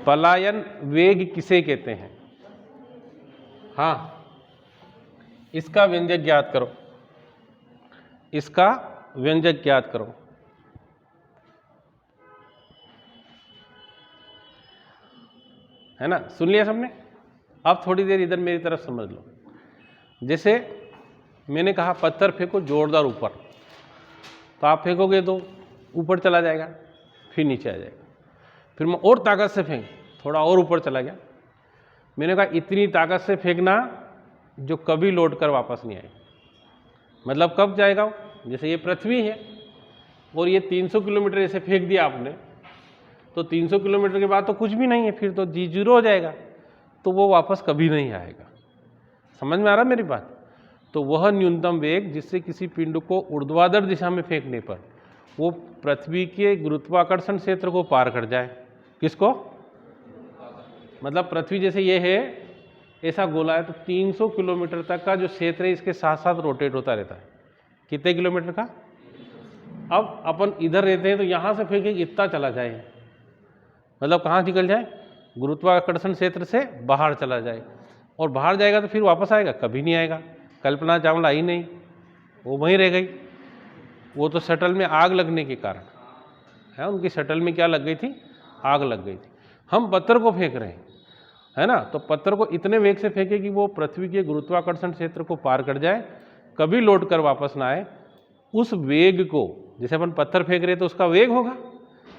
पलायन वेग किसे कहते हैं? हाँ, इसका व्यंजक ज्ञात करो, इसका व्यंजक ज्ञात करो। है ना, सुन लिया सबने? अब थोड़ी देर इधर मेरी तरफ समझ लो। जैसे मैंने कहा पत्थर फेंको जोरदार ऊपर, तो आप फेंकोगे तो ऊपर चला जाएगा, फिर नीचे आ जाएगा। फिर मैं और ताकत से फेंक, थोड़ा और ऊपर चला गया। मैंने कहा इतनी ताकत से फेंकना जो कभी लौट कर वापस नहीं आएगा। मतलब कब जाएगा? जैसे ये पृथ्वी है और ये 300 किलोमीटर ऐसे फेंक दिया आपने, तो 300 किलोमीटर के बाद तो कुछ भी नहीं है, फिर तो जीरो हो जाएगा, तो वो वापस कभी नहीं आएगा। समझ में आ रहा मेरी बात? तो वह न्यूनतम वेग जिससे किसी पिंड को ऊर्ध्वाधर दिशा में फेंकने पर वो पृथ्वी के गुरुत्वाकर्षण क्षेत्र को पार कर जाए। किसको? मतलब पृथ्वी जैसे ये है, ऐसा गोला है, तो 300 किलोमीटर तक का जो क्षेत्र है इसके साथ साथ रोटेट होता रहता है। कितने किलोमीटर का? अब अपन इधर रहते हैं तो यहाँ से फेंके इतना चला जाए, मतलब कहाँ निकल जाए? गुरुत्वाकर्षण क्षेत्र से बाहर चला जाए। और बाहर जाएगा तो फिर वापस आएगा? कभी नहीं आएगा। कल्पना चावला आई नहीं, वो वहीं रह गई। वो तो शटल में आग लगने के कारण है, उनकी शटल में क्या लग गई थी? आग लग गई थी। हम पत्थर को फेंक रहे हैं, है ना, तो पत्थर को इतने वेग से फेंके कि वो पृथ्वी के गुरुत्वाकर्षण क्षेत्र को पार कर जाए, कभी लौट कर वापस ना आए। उस वेग को, जैसे अपन पत्थर फेंक रहे तो उसका वेग होगा,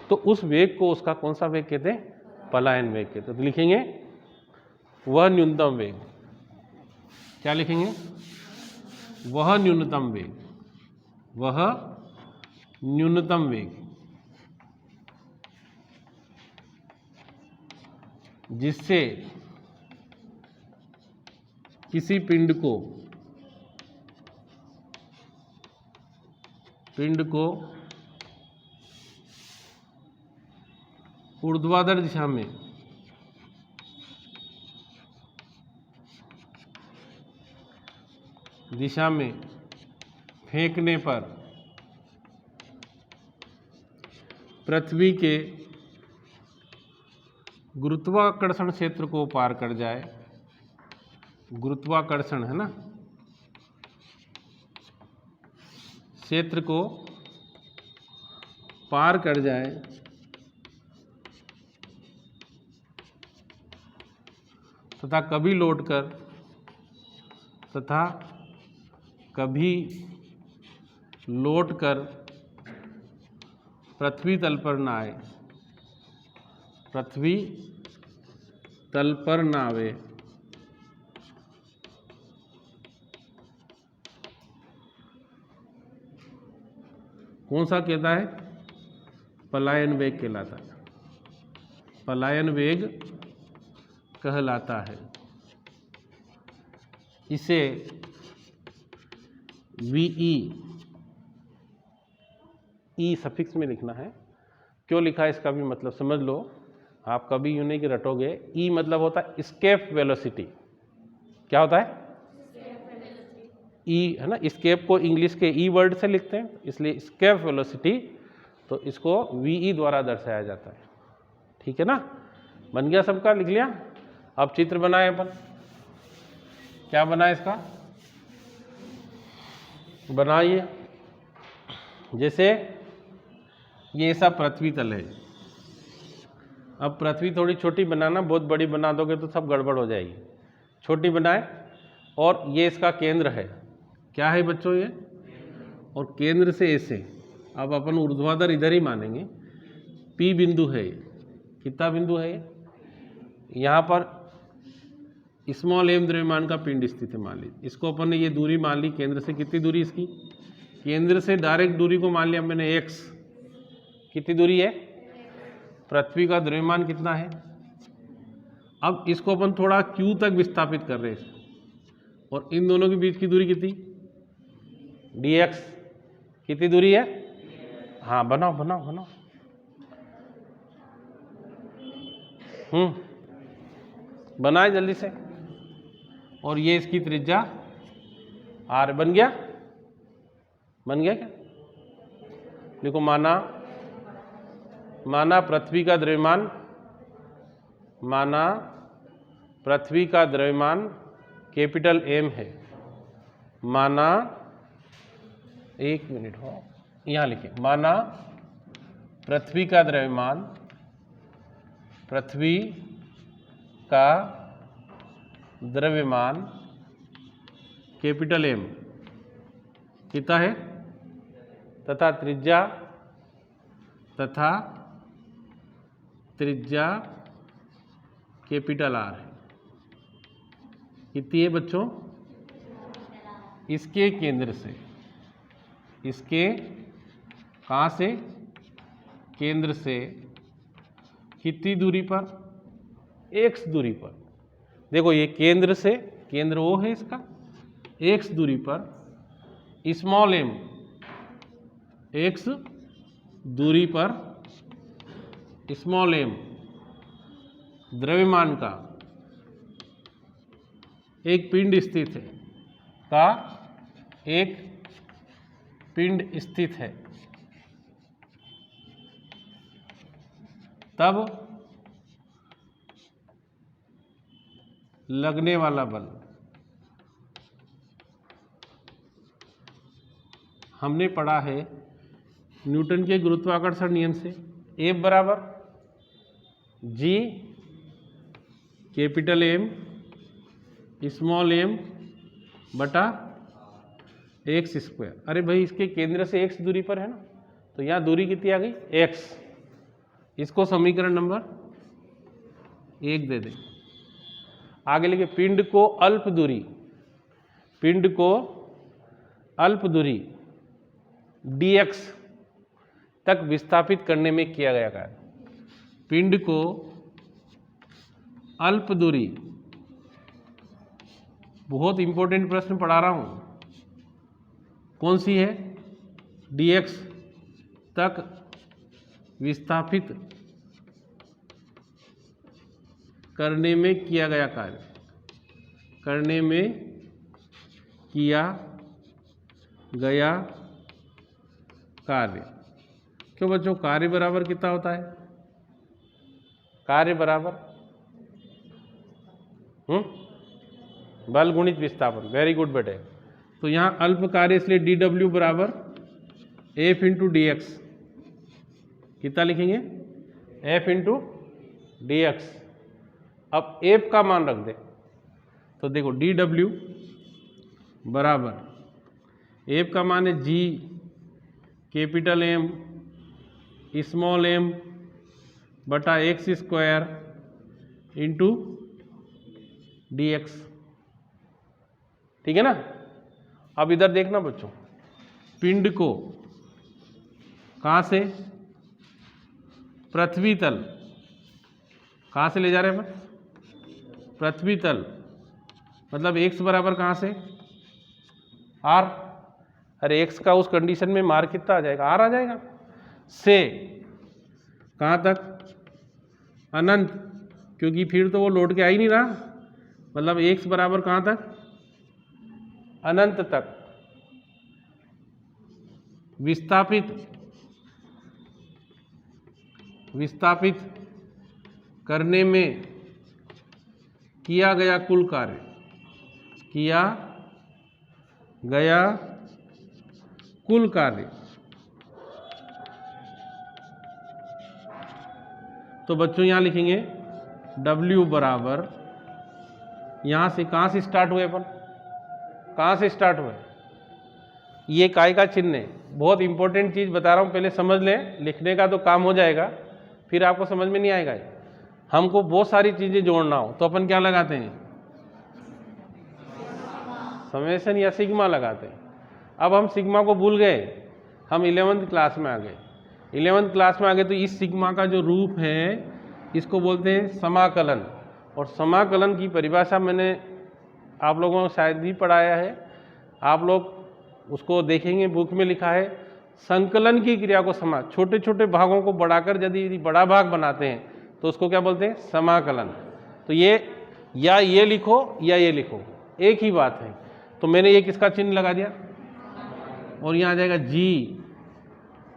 तो उस वेग को उसका कौन सा वेग कहते हैं? पलायन वेग कहते हैं। तो लिखेंगे वह न्यूनतम वेग। क्या लिखेंगे? वह न्यूनतम वेग, वह न्यूनतम वेग जिससे किसी पिंड को ऊर्ध्वाधर दिशा में फेंकने पर पृथ्वी के गुरुत्वाकर्षण क्षेत्र को पार कर जाए। गुरुत्वाकर्षण है ना, क्षेत्र को पार कर जाए तथा कभी लौटकर पृथ्वी तल पर ना आए, पृथ्वी तल पर ना आवे। कौन सा कहता है? पलायन वेग कहलाता है, पलायन वेग कहलाता है। इसे VE, ई सफिक्स में लिखना है। क्यों लिखा है इसका भी मतलब समझ लो। आप कभी यूं नहीं कि रटोगे। ई मतलब होता है एस्केप वेलोसिटी। क्या होता है? ई, है ना। एस्केप को इंग्लिश के ई वर्ड से लिखते हैं, इसलिए एस्केप वेलोसिटी, तो इसको VE द्वारा दर्शाया जाता है। ठीक है ना? बन गया सबका? लिख लिया? अब चित्र बनाए अपन। क्या बनाए इसका? बनाइए। जैसे ये ऐसा पृथ्वी तल है। अब पृथ्वी थोड़ी छोटी बनाना, बहुत बड़ी बना दोगे तो सब गड़बड़ हो जाएगी। छोटी बनाए, और ये इसका केंद्र है। क्या है बच्चों ये? और केंद्र से ऐसे, अब अपन ऊर्ध्वाधर इधर ही मानेंगे। P बिंदु है। कितना बिंदु है ये? यहाँ पर स्मॉल m द्रव्यमान का पिंड स्थित है, मान लीजिए। इसको अपन ने ये दूरी मान ली केंद्र से। कितनी दूरी इसकी? केंद्र से डायरेक्ट दूरी को मान लिया मैंने x। कितनी दूरी है? पृथ्वी का द्रव्यमान कितना है? अब इसको अपन थोड़ा q तक विस्थापित कर रहे हैं, और इन दोनों के बीच की दूरी कितनी? dx। कितनी दूरी है? हाँ, बनाओ बनाओ बनाओ। बनाए जल्दी से। और ये इसकी त्रिज्या r। बन गया? बन गया क्या? देखो, माना पृथ्वी का द्रव्यमान माना पृथ्वी का द्रव्यमान कैपिटल M है, माना, एक मिनट हो, यहाँ लिखिए, माना पृथ्वी का द्रव्यमान, पृथ्वी का द्रव्यमान कैपिटल M कितना है, तथा त्रिज्या कैपिटल R है। कितनी है बच्चों? इसके केंद्र से, इसके कहाँ से? केंद्र से कितनी दूरी पर? x दूरी पर। देखो ये केंद्र से, केंद्र वो है इसका, x दूरी पर स्मॉल m, x दूरी पर स्मॉल m द्रव्यमान का एक पिंड स्थित है, का एक पिंड स्थित है, तब लगने वाला बल, हमने पढ़ा है न्यूटन के गुरुत्वाकर्षण नियम से, F बराबर G capital M small m बटा x स्क्वायर। अरे भाई इसके केंद्र से x दूरी पर है ना, तो यहाँ दूरी कितनी आ गई? x। इसको समीकरण नंबर 1 दे दें। आगे लिखिए, पिंड को अल्प दूरी, पिंड को अल्प दूरी dx तक विस्थापित करने में किया गया कार्य। पिंड को अल्प दूरी, बहुत इंपॉर्टेंट प्रश्न पढ़ा रहा हूं, कौन सी है? dx तक विस्थापित करने में किया गया कार्य, करने में किया गया कार्य। क्यों बच्चों, कार्य बराबर कितना होता है? कार्य बराबर बल गुणित विस्थापन। वेरी गुड बेटे। तो यहाँ अल्प कार्य, इसलिए dw बराबर F इंटू डी एक्स। कितना लिखेंगे? F into D x. अब F का मान रख दे, तो देखो dw बराबर, F का मान है G capital M small m बटा x square into D x. ठीक है ना? अब इधर देखना बच्चों, पिंड को कहाँ से? पृथ्वी तल, कहाँ से ले जा रहे हैं अपन? पृथ्वी तल, मतलब x बराबर कहाँ से? r। अरे x का उस कंडीशन में मार कितना आ जाएगा? r आ जाएगा। से कहाँ तक? अनंत, क्योंकि फिर तो वो लौट के आ ही नहीं रहा, मतलब x बराबर कहाँ तक? अनंत तक विस्थापित करने में किया गया कुल कार्य, किया गया कुल कार्य। तो बच्चों यहाँ लिखेंगे W बराबर, यहाँ से कहाँ से स्टार्ट हुए अपन? कहाँ से स्टार्ट हुए? ये काय का चिन्ह है। बहुत इंपॉर्टेंट चीज़ बता रहा हूँ, पहले समझ लें, लिखने का तो काम हो जाएगा, फिर आपको समझ में नहीं आएगा। हमको बहुत सारी चीज़ें जोड़ना हो तो अपन क्या लगाते हैं? समेशन या सिग्मा लगाते हैं। अब हम सिग्मा को भूल गए, हम 11वीं क्लास में आ गए। 11वीं क्लास में आ गए तो इस सिग्मा का जो रूप है इसको बोलते हैं समाकलन। और समाकलन की परिभाषा मैंने आप लोगों को शायद ही पढ़ाया है, आप लोग उसको देखेंगे, बुक में लिखा है, संकलन की क्रिया को छोटे छोटे भागों को बढ़ाकर यदि बड़ा भाग बनाते हैं तो उसको क्या बोलते हैं? समाकलन। तो ये या ये लिखो या ये लिखो, एक ही बात है। तो मैंने ये किसका चिन्ह लगा दिया, और यहाँ आ जाएगा G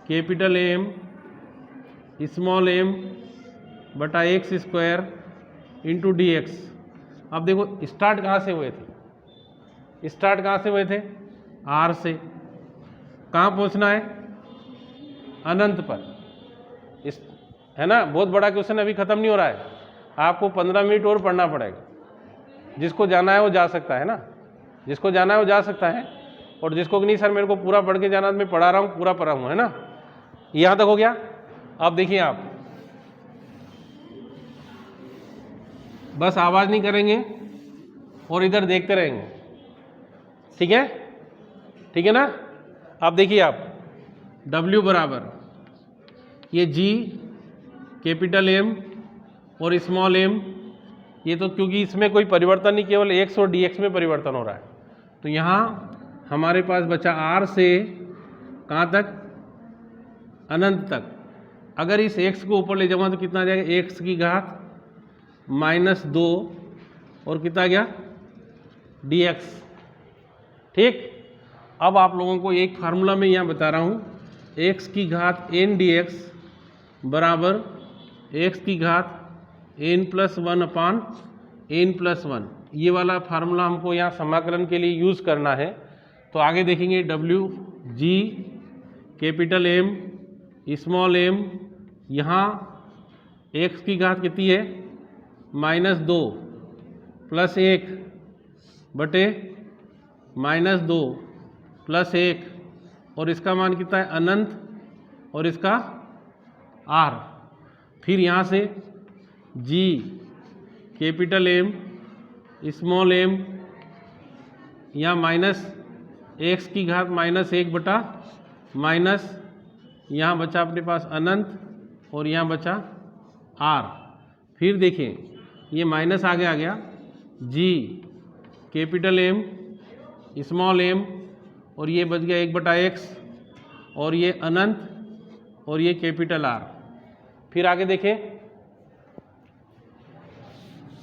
capital M small m बटा x square into D x. अब देखो स्टार्ट कहाँ से हुए थे, स्टार्ट कहाँ से हुए थे, आर से। कहाँ पहुँचना है, अनंत पर। इस है ना, बहुत बड़ा क्वेश्चन अभी खत्म नहीं हो रहा है, आपको 15 मिनट और पढ़ना पड़ेगा। जिसको जाना है वो जा सकता है ना, जिसको जाना है वो जा सकता है, और जिसको नहीं सर मेरे को पूरा पढ़ के जाना, मैं पढ़ा रहा हूँ, पूरा पढ़ा हूँ, है ना। यहाँ तक हो गया। अब देखिए आप बस आवाज़ नहीं करेंगे और इधर देखते रहेंगे, ठीक है, ठीक है ना। अब देखिए आप W बराबर ये G कैपिटल M और स्मॉल m, ये तो क्योंकि इसमें कोई परिवर्तन नहीं, केवल x और dx में परिवर्तन हो रहा है, तो यहाँ हमारे पास बचा r से कहाँ तक, अनंत तक। अगर इस x को ऊपर ले जाऊँगा तो कितना आ जाएगा, x की घात -2 और कितना आ गया dx, ठीक। अब आप लोगों को एक फार्मूला में यहाँ बता रहा हूँ, x की घात n dx बराबर x की घात n+1 अपान n+1, ये वाला फार्मूला हमको यहाँ समाकलन के लिए यूज़ करना है। तो आगे देखेंगे W G capital M small m, यहाँ x की घात कितनी है, -2 + 1 बटे -2 + 1, और इसका मान कितना है, अनंत, और इसका r। फिर यहाँ से G capital M small m, यहाँ -x की घात -1 बटा माइनस, यहाँ बचा अपने पास अनंत, और यहाँ बचा r। फिर देखें ये माइनस आगे आ गया, G capital M small m, और ये बच गया 1/x, और ये अनंत, और ये कैपिटल R। फिर आगे देखें,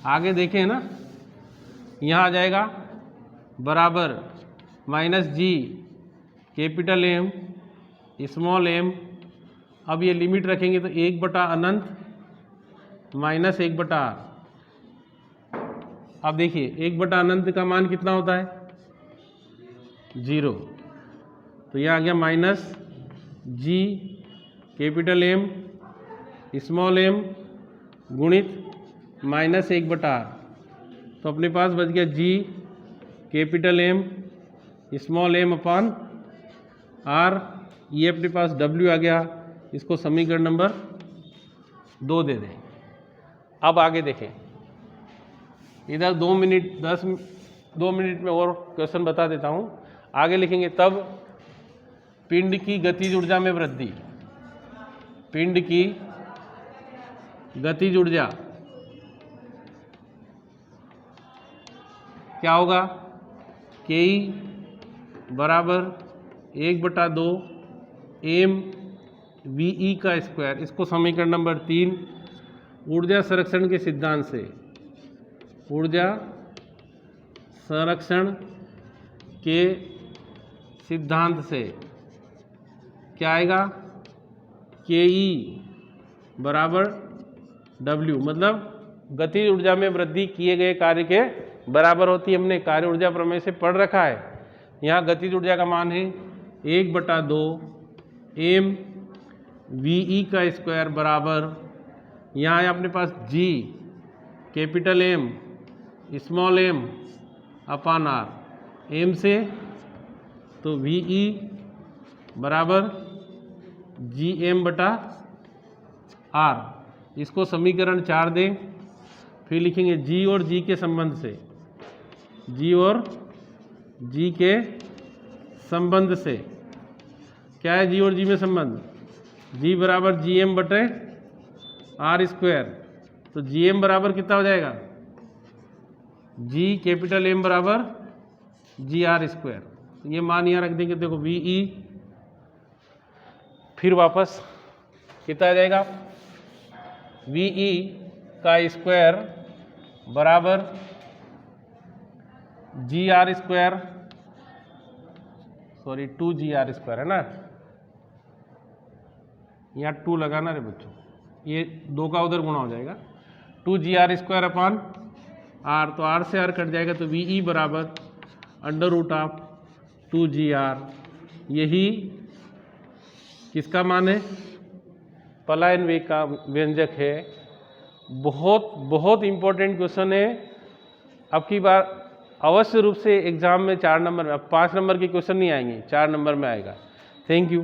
आगे देखें ना, यहाँ आ जाएगा बराबर -G capital M small m। अब ये लिमिट रखेंगे तो 1/अनंत -1/r। अब देखिए 1/अनंत का मान कितना होता है, 0, तो यह आ गया -G capital M small m गुणित -1/r। तो अपने पास बच गया G capital M small m अपान R। ये अपने पास W आ गया, इसको समीकरण नंबर 2 दे दें। अब आगे देखें, इधर 2 मिनट में और क्वेश्चन बता देता हूँ। आगे लिखेंगे तब पिंड की गतिज ऊर्जा में वृद्धि, पिंड की गतिज ऊर्जा क्या होगा, Ke बराबर 1/2 mVe का स्क्वायर। इसको समीकरण नंबर 3 ऊर्जा संरक्षण के सिद्धांत से, ऊर्जा संरक्षण के सिद्धांत से क्या आएगा, Ke बराबर W, मतलब गतिज ऊर्जा में वृद्धि किए गए कार्य के बराबर होती है। हमने कार्य ऊर्जा प्रमेय से पढ़ रखा है। यहाँ गतिज ऊर्जा का मान है 1/2 mVe का स्क्वायर बराबर, यहाँ है अपने पास G capital M small m अपान R, m से तो VE बराबर Gm/R। इसको समीकरण 4 दें। फिर लिखेंगे G और G के संबंध से, G और G के संबंध से क्या है, G और G में संबंध, G बराबर Gm/R²। तो Gm बराबर कितना हो जाएगा, G कैपिटल M बराबर GR²। ये मान यहाँ रख देंगे, देखो VE, फिर वापस कितना आ जाएगा, VE का स्क्वायर बराबर GR², सॉरी 2GR² है ना, यहाँ 2 लगाना रे बच्चों, ये 2 का उधर गुणा हो जाएगा, 2GR² अपॉन R, तो R से R कट जाएगा तो VE बराबर √2GR। यही किसका मान है? पलायन वेग का व्यंजक है। बहुत बहुत इम्पोर्टेंट क्वेश्चन है। अब की बार अवश्य रूप से एग्जाम में 4 नंबर में, अब 5 नंबर के क्वेश्चन नहीं आएंगे, 4 नंबर में आएगा। Thank you.